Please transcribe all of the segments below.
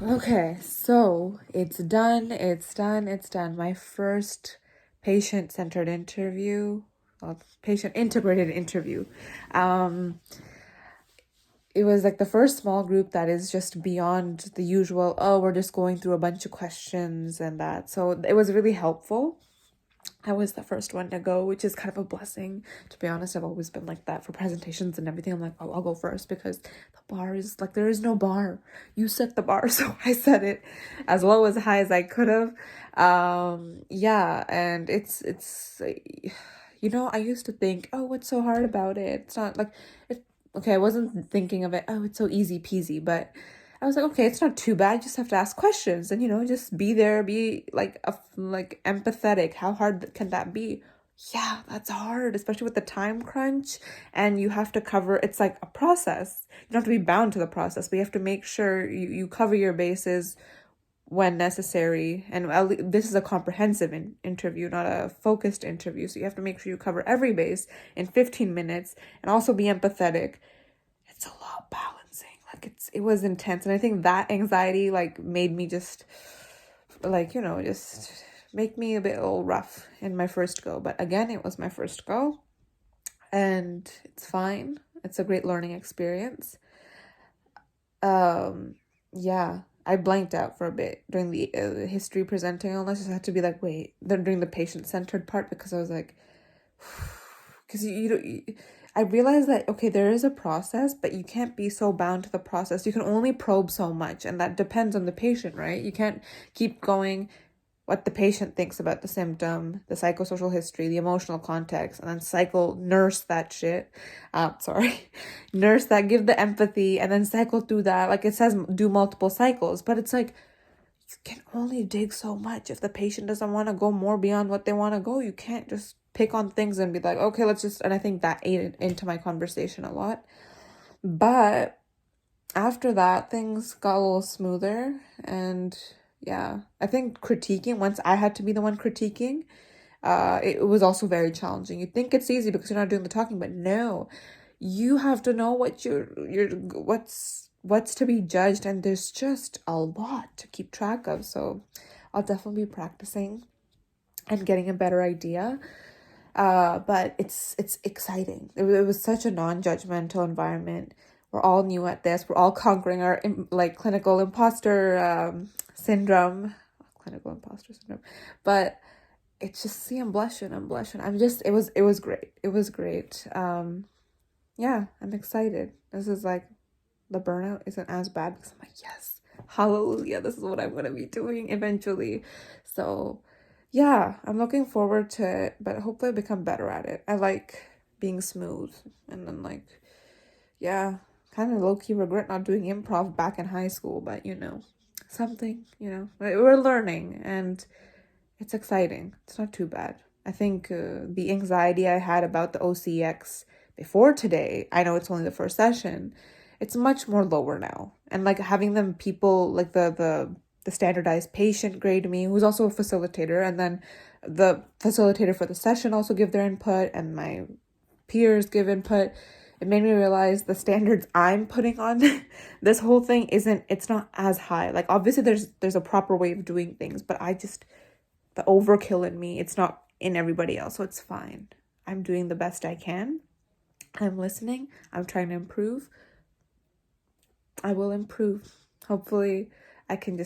Okay, so it's done. My first patient-centered interview, patient-integrated interview. It was like the first small group that is just beyond the usual, oh, we're just going through a bunch of questions and that. So it was really helpful. I was the first one to go, which is kind of a blessing. To be honest, I've always been like that for presentations and everything. I'm like, oh, I'll go first because the bar is like, there is no bar. You set the bar. So I set it as low as high as I could have. Yeah. And it's, I used to think, oh, what's so hard about it? It's not like, okay, I wasn't thinking of it, oh, it's so easy peasy, but I was like, okay, it's not too bad. You just have to ask questions and, just be there, be like empathetic. How hard can that be? Yeah, that's hard, especially with the time crunch, and you have to cover, it's like a process. You don't have to be bound to the process, but you have to make sure you cover your bases when necessary. And this is a comprehensive interview, not a focused interview. So you have to make sure you cover every base in 15 minutes and also be empathetic. It's a lot balancing. Like it was intense. And I think that anxiety made me just just make me a bit rough in my first go. But again, it was my first go and it's fine. It's a great learning experience. Yeah, I blanked out for a bit during the history presenting. I just had to be like, wait, then during the patient-centered part, because I was like, because I realized that, okay, there is a process, but you can't be so bound to the process. You can only probe so much, and that depends on the patient, right? You can't keep going what the patient thinks about the symptom, the psychosocial history, the emotional context, and then nurse that shit. Nurse that, give the empathy, and then cycle through that. Like it says, do multiple cycles, but it's like, you can only dig so much. If the patient doesn't want to go more beyond what they want to go, you can't just pick on things and be like, okay, and I think that ate into my conversation a lot. But after that, things got a little smoother, and yeah, I think once I had to be the one critiquing, it was also very challenging. You think it's easy because you're not doing the talking, but no, you have to know what's to be judged, and there's just a lot to keep track of. So I'll definitely be practicing and getting a better idea. But it's exciting. It was such a non-judgmental environment. We're all new at this. We're all conquering our clinical imposter syndrome. Clinical imposter syndrome. But it's just, see, I'm blushing. It was great. It was great. Yeah, I'm excited. This is like, the burnout isn't as bad because I'm like, yes, hallelujah, this is what I'm going to be doing eventually. So yeah, I'm looking forward to it, but hopefully I become better at it. I like being smooth, and then yeah, kind of low-key regret not doing improv back in high school, but something, we're learning and it's exciting. It's not too bad. I think the anxiety I had about the OCX before today, I know it's only the first session, it's much more lower now. And having them people like the standardized patient grade me, who's also a facilitator, and then the facilitator for the session also give their input, and my peers give input. It made me realize the standards I'm putting on this whole thing it's not as high. Like obviously there's a proper way of doing things, but the overkill in me, it's not in everybody else, so it's fine. I'm doing the best I can. I'm listening. I'm trying to improve. I will improve. Hopefully I can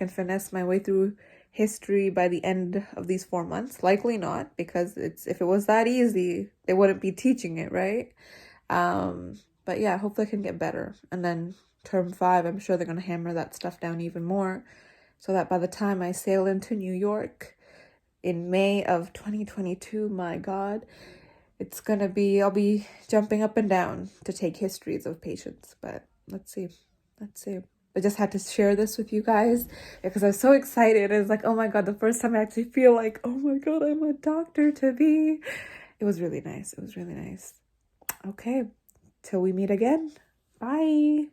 finesse my way through history by the end of these 4 months. Likely not, because if it was that easy, they wouldn't be teaching it, right? But yeah, hopefully I can get better. And then term 5, I'm sure they're going to hammer that stuff down even more, so that by the time I sail into New York in May of 2022, my God, I'll be jumping up and down to take histories of patients. But let's see. I just had to share this with you guys because I was so excited. It was like, oh my God, the first time I actually feel like, oh my God, I'm a doctor to be. It was really nice. Okay, till we meet again. Bye.